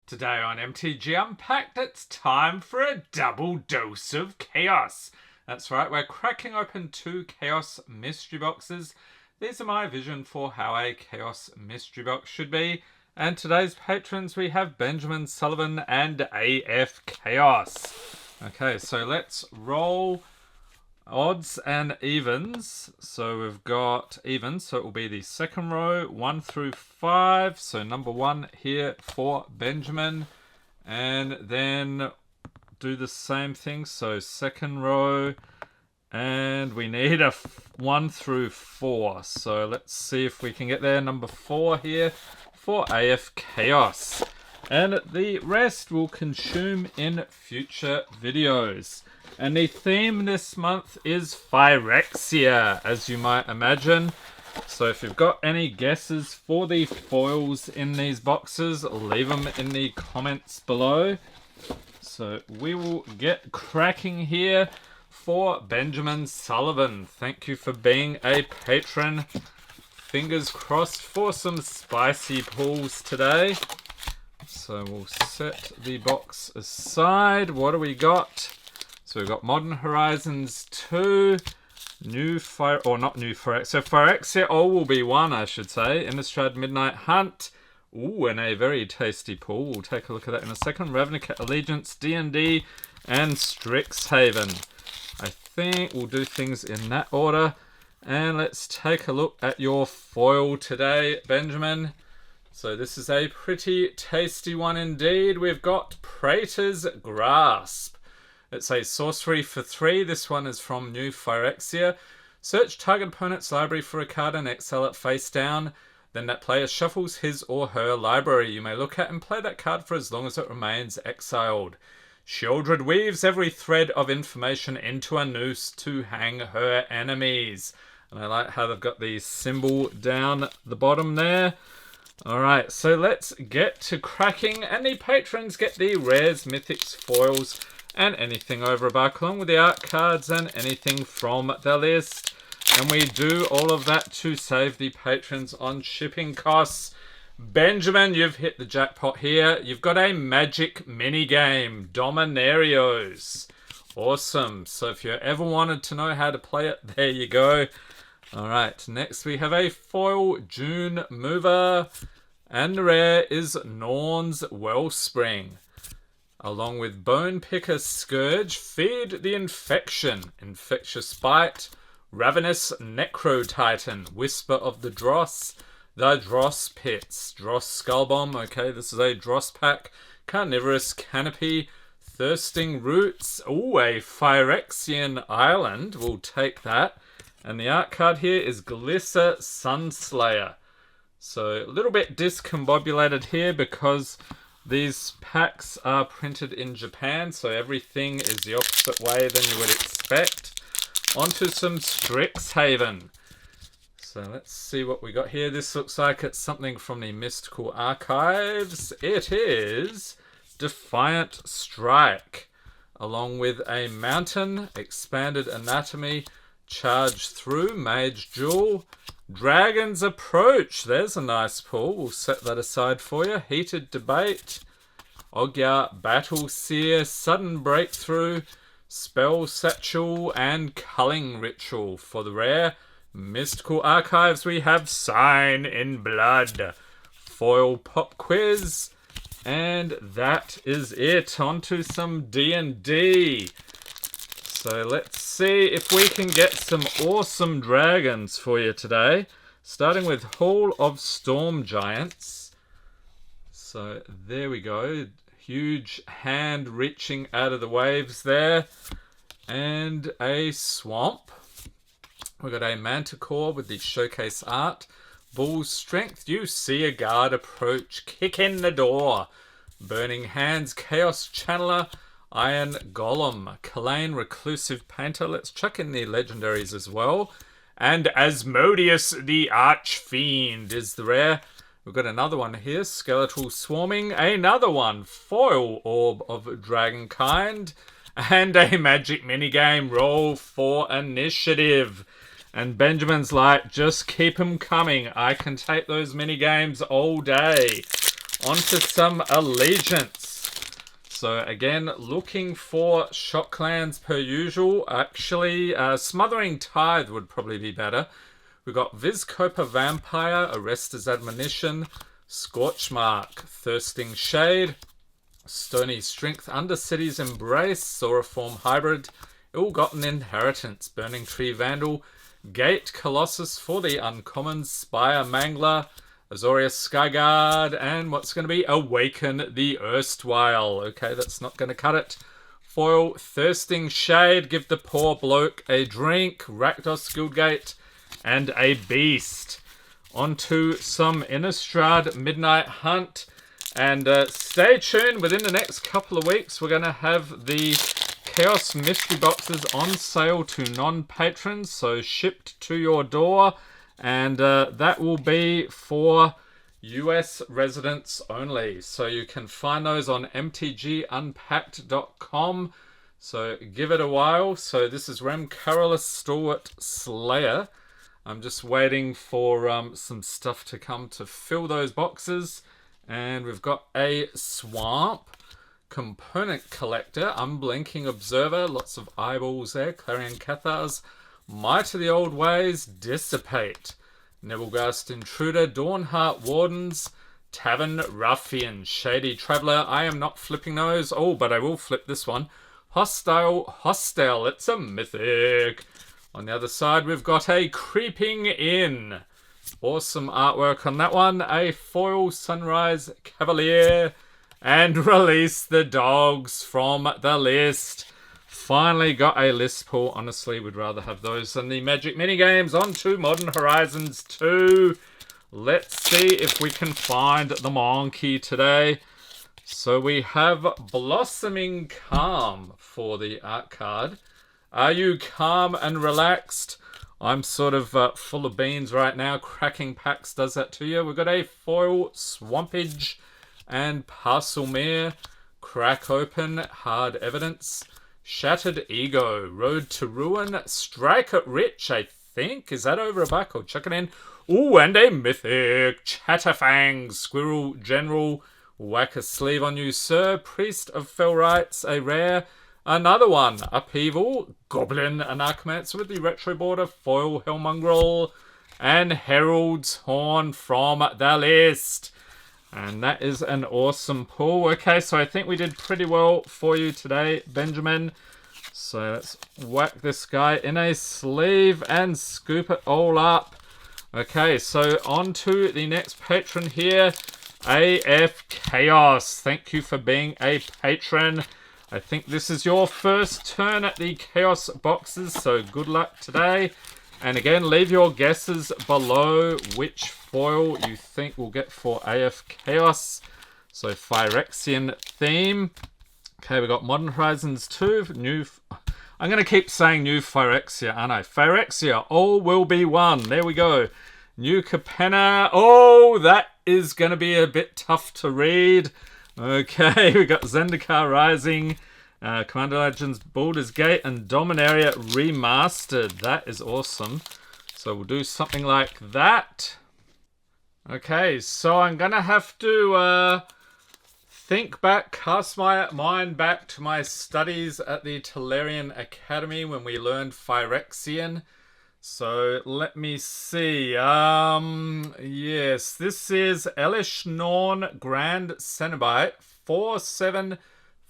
Today on MTG Unpacked, it's time for a double dose of chaos. That's right, we're cracking open 2 Chaos Mystery Boxes. These are my vision for how a Chaos Mystery Box should be. And today's patrons, we have Benjamin Sullivan and AF Chaos. Okay, so let's roll odds and evens. So we've got evens, so it will be the second row, 1 through 5. So number 1 here for Benjamin. And then do the same thing. So second row, and we need a 1 through 4. So let's see if we can get there. Number 4 here for AF Chaos. And the rest will consume in future videos. And the theme this month is Phyrexia, as you might imagine. So if you've got any guesses for the foils in these boxes, leave them in the comments below. So we will get cracking here for Benjamin Sullivan. Thank you for being a patron. Fingers crossed for some spicy pulls today. So we'll set the box aside. What do we got? So we've got Modern Horizons 2, Phyrexia all will be 1, I should say. Innistrad Midnight Hunt. Ooh, and a very tasty pull. We'll take a look at that in a second. Ravnica Allegiance, D&D, and Strixhaven. I think we'll do things in that order. And let's take a look at your foil today, Benjamin. So this is a pretty tasty one indeed. We've got Praetor's Grasp. It's a sorcery for 3. This one is from New Phyrexia. Search target opponent's library for a card and exile it face down. Then that player shuffles his or her library. You may look at and play that card for as long as it remains exiled. Shieldred weaves every thread of information into a noose to hang her enemies. And I like how they've got the symbol down the bottom there. Alright, so let's get to cracking. And the patrons get the rares, mythics, foils, and anything over a buck, along with the art cards and anything from the list. And we do all of that to save the patrons on shipping costs. Benjamin, you've hit the jackpot here. You've got a magic mini game, Dominarios. Awesome. So if you ever wanted to know how to play it, there you go. Alright, next we have a foil June Mover. And the rare is Norn's Wellspring. Along with Bone Picker Scourge, Feed the Infection, Infectious Bite, Ravenous Necro Titan, Whisper of the Dross, the Dross Pits, Dross Skullbomb, okay, this is a Dross pack, Carnivorous Canopy, Thirsting Roots, ooh, a Phyrexian Island, we'll take that. And the art card here is Glisser Sunslayer. So a little bit discombobulated here because these packs are printed in Japan, so everything is the opposite way than you would expect. Onto some Strixhaven. So let's see what we got here. This looks like it's something from the Mystical Archives. It is Defiant Strike, along with a Mountain, Expanded Anatomy, Charge Through, Mage Jewel, Dragon's Approach. There's a nice pull. We'll set that aside for you. Heated Debate, Ogyar Battle Seer, Sudden Breakthrough, Spell Satchel, and Culling Ritual. For the rare Mystical Archives, we have Sign in Blood, Foil Pop Quiz, and that is it. On to some D&D. So let's see if we can get some awesome dragons for you today. Starting with Hall of Storm Giants. So there we go. Huge hand reaching out of the waves there. And a Swamp. We've got a Manticore with the Showcase Art. Bull's Strength. You see a guard approach. Kick in the door. Burning Hands. Chaos Channeler. Iron Golem, Kalane Reclusive Painter. Let's chuck in the legendaries as well. And Asmodeus the Archfiend is the rare. We've got another one here, Skeletal Swarming. Another one, Foil Orb of Dragonkind. And a magic minigame, Roll for Initiative. And Benjamin's like, just keep them coming. I can take those mini games all day. onto some Allegiance. So again, looking for shock clans per usual. Actually, Smothering Tithe would probably be better. We've got Vizkopa Vampire, Arrestor's Admonition, Scorchmark, Thirsting Shade, Stony Strength, Undercity's Embrace, Sauriform Hybrid, Ill-Gotten Inheritance, Burning Tree Vandal, Gate Colossus for the uncommons, Spire Mangler, Azorius Skyguard, and what's going to be Awaken the Erstwhile. Okay, that's not going to cut it. Foil Thirsting Shade, Give the Poor Bloke a Drink, Rakdos Guildgate, and a Beast. Onto some Innistrad Midnight Hunt. And stay tuned, within the next couple of weeks, we're going to have the Chaos Mystery Boxes on sale to non-patrons, so shipped to your door. And that will be for US residents only. So you can find those on mtgunpacked.com. So give it a while. So this is Rem Carolus Stalwart Slayer. I'm just waiting for some stuff to come to fill those boxes. And we've got a Swamp, Component Collector, Unblinking Observer, lots of eyeballs there, Clarion Cathars, Might of the Old Ways, Dissipate, Nebelgast Intruder, Dawnheart Wardens, Tavern Ruffian, Shady Traveller. I am not flipping those. Oh, but I will flip this one. Hostile, it's a mythic. On the other side, we've got a Creeping In. Awesome artwork on that one. A foil Sunrise Cavalier. And Release the Dogs from the list. Finally got a list pull. Honestly, we'd rather have those than the Magic minigames. On to Modern Horizons 2. Let's see if we can find the monkey today. So we have Blossoming Calm for the art card. Are you calm and relaxed? I'm sort of full of beans right now. Cracking Packs does that to you. We've got a foil Swampage and Parcelmere. Crack Open, Hard Evidence. Shattered Ego, Road to Ruin. Strike It Rich, I think. Is that over a buck? I'll chuck it in. Ooh, and a Mythic. Chatterfangs, Squirrel General. Whack a Sleeve on You, Sir. Priest of Fell Rights, a rare. Another one, Upheaval, Goblin Anarchomancer with the retro border, foil Hellmongrel, and Herald's Horn from the list. And that is an awesome pull. Okay, so I think we did pretty well for you today, Benjamin. So let's whack this guy in a sleeve and scoop it all up. Okay, so on to the next patron here, AF Chaos. Thank you for being a patron. I think this is your first turn at the Chaos boxes, so good luck today. And again, leave your guesses below which foil you think we'll get for AF Chaos. So Phyrexian-Theme. Okay, we got Modern Horizons 2. I'm going to keep saying new Phyrexia, aren't I? Phyrexia, all will be one. There we go. New Capenna. Oh, that is going to be a bit tough to read. Okay, we got Zendikar Rising, Commander Legends, Baldur's Gate, and Dominaria Remastered. That is awesome. So we'll do something like that. Okay, so I'm going to have to think back, cast my mind back to my studies at the Tolarian Academy when we learned Phyrexian. So let me see. Yes, this is Elish Norn Grand Cenobite 4/7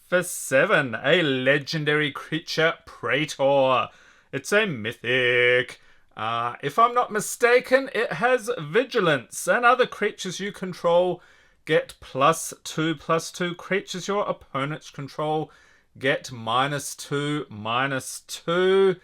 for 7. A legendary creature, Praetor. It's a mythic. If I'm not mistaken, it has vigilance, and other creatures you control get +2/+2. Creatures your opponents control get -2/-2.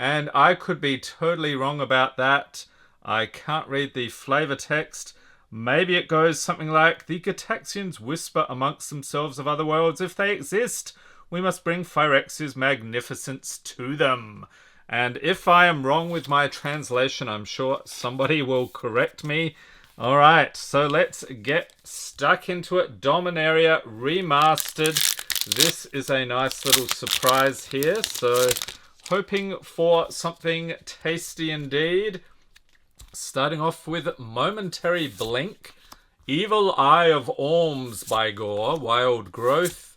And I could be totally wrong about that. I can't read the flavor text. Maybe it goes something like, the Gataxians whisper amongst themselves of other worlds. If they exist, we must bring Phyrexia's magnificence to them. And if I am wrong with my translation, I'm sure somebody will correct me. Alright, so let's get stuck into it. Dominaria Remastered. This is a nice little surprise here. So hoping for something tasty indeed. Starting off with Momentary Blink Evil Eye of Orms by Gore, Wild Growth,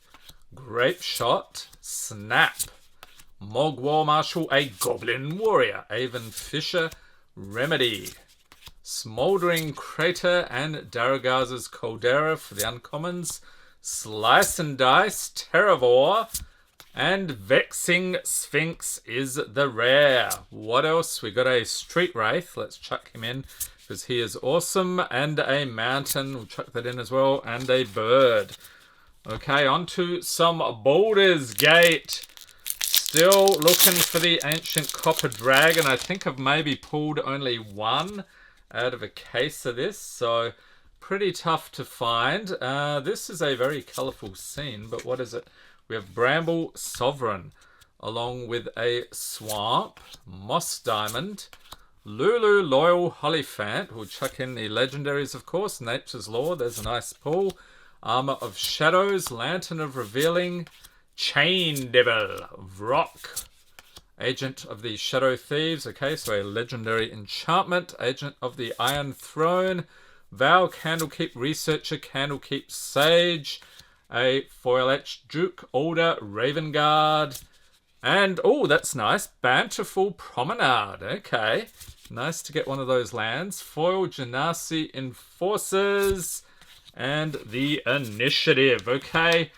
Grape Shot, Snap, Mog War Marshal, a Goblin Warrior, Avon Fisher, Remedy, Smouldering Crater, and Daragaz's Caldera for the uncommons, Slice and Dice, Terravore, and Vexing Sphinx is the rare. What else? We got a Street Wraith. Let's chuck him in because he is awesome. And a Mountain. We'll chuck that in as well. And a Bird. Okay, on to some Baldur's Gate. Still looking for the Ancient Copper Dragon. I think I've maybe pulled only one out of a case of this. So pretty tough to find. This is a very colourful scene. But what is it? We have Bramble Sovereign, along with a Swamp, Moss Diamond, Lulu Loyal Hollyphant. We'll chuck in the legendaries, of course. Nature's Law, there's a nice pull. Armor of Shadows, Lantern of Revealing, Chain Devil, Vrock, Agent of the Shadow Thieves. Okay, so a legendary enchantment. Agent of the Iron Throne, Vow, Candlekeep Researcher, Candlekeep Sage, a Foil Etched Duke, Alder, Raven Guard, and, oh, that's nice, Banterful Promenade. Okay, nice to get one of those lands. Foil Genasi Enforcers, and the Initiative. Okay,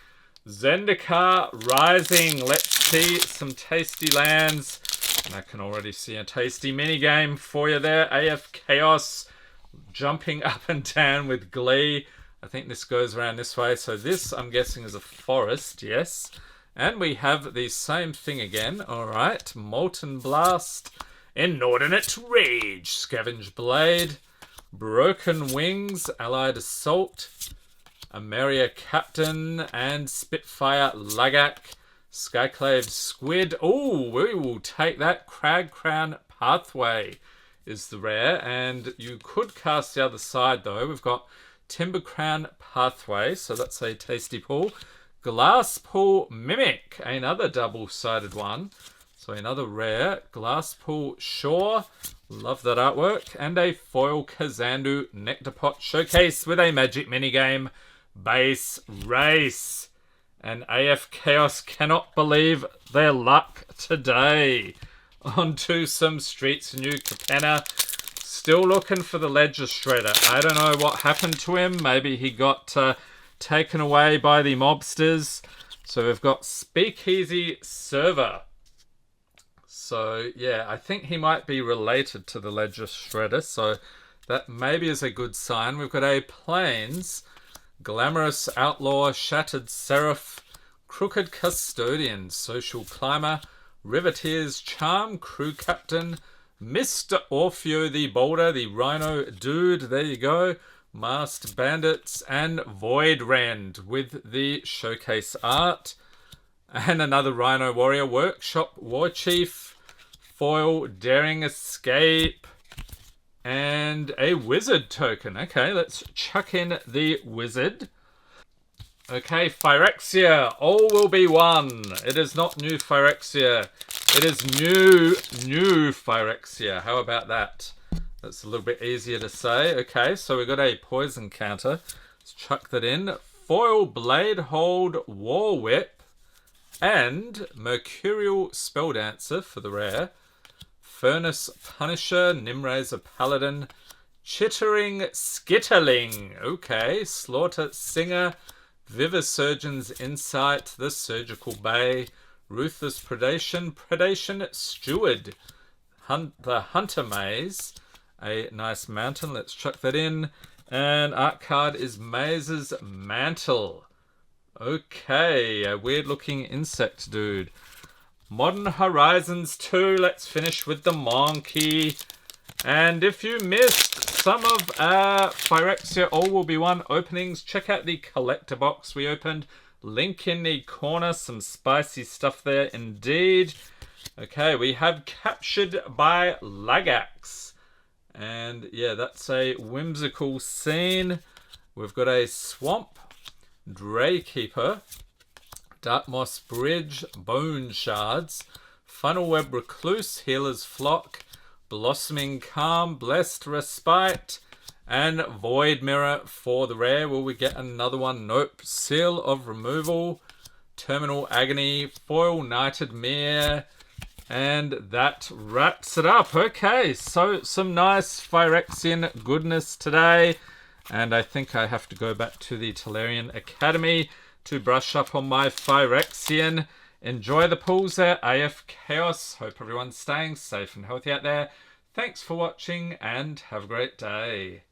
Zendikar Rising. Let's see some tasty lands. And I can already see a tasty minigame for you there. AF Chaos jumping up and down with glee. I think this goes around this way. So this, I'm guessing, is a forest, yes. And we have the same thing again. All right. Molten Blast, Inordinate Rage, Scavenge Blade, Broken Wings, Allied Assault, Ameria Captain, and Spitfire Lagak, Skyclave Squid. Oh, we will take that. Crag Crown Pathway is the rare. And you could cast the other side, though. We've got Timber Crown Pathway, so that's a tasty pull. Glasspool Mimic, another double-sided one. So another rare. Glasspool Shore, love that artwork. And a foil Kazandu Nectarpot Showcase with a magic minigame. Base Race. And AF Chaos cannot believe their luck today. On to some Streets New Capenna. Still looking for the Ledger Shredder. I don't know what happened to him. Maybe he got taken away by the mobsters. So we've got Speakeasy Server. So yeah, I think he might be related to the Ledger Shredder. So that maybe is a good sign. We've got a Plains, Glamorous Outlaw, Shattered Seraph, Crooked Custodian, Social Climber, Riveteer's Charm, Crew Captain, Mr. Orfeo the Boulder, the Rhino Dude, there you go. Masked Bandits, and Void Rend with the showcase art. And another Rhino Warrior, Workshop Warchief, Foil Daring Escape, and a Wizard token. Okay, let's chuck in the Wizard. Okay, Phyrexia, all will be one. It is not new Phyrexia. It is new Phyrexia. How about that? That's a little bit easier to say. Okay, so we've got a poison counter. Let's chuck that in. Foil Blade Hold War Whip and Mercurial Spelldancer for the rare. Furnace Punisher, Nimrazer Paladin, Chittering Skitterling. Okay, Slaughter Singer, Vivisurgeon's Insight, The Surgical Bay, Ruthless Predation Steward, the Hunter Maze, a nice mountain. Let's chuck that in. And art card is Maze's Mantle. Okay, a weird looking insect dude. Modern Horizons 2. Let's finish with the monkey. And if you missed some of Phyrexia All Will Be One openings, check out the collector box we opened. Link in the corner. Some spicy stuff there indeed. Okay, we have Captured by Lagax. And yeah, that's a whimsical scene. We've got a Swamp, Draykeeper, Darkmoss Bridge, Bone Shards, Funnelweb Recluse, Healer's Flock, Blossoming Calm, Blessed Respite, And Void Mirror for the rare. Will we get another one? Nope. Seal of Removal, Terminal Agony, Foil Knighted Mirror, and that wraps it up. Okay, so some nice Phyrexian goodness today. And I think I have to go back to the Tolarian Academy to brush up on my Phyrexian. Enjoy the pools there, AF Chaos. Hope everyone's staying safe and healthy out there. Thanks for watching and have a great day.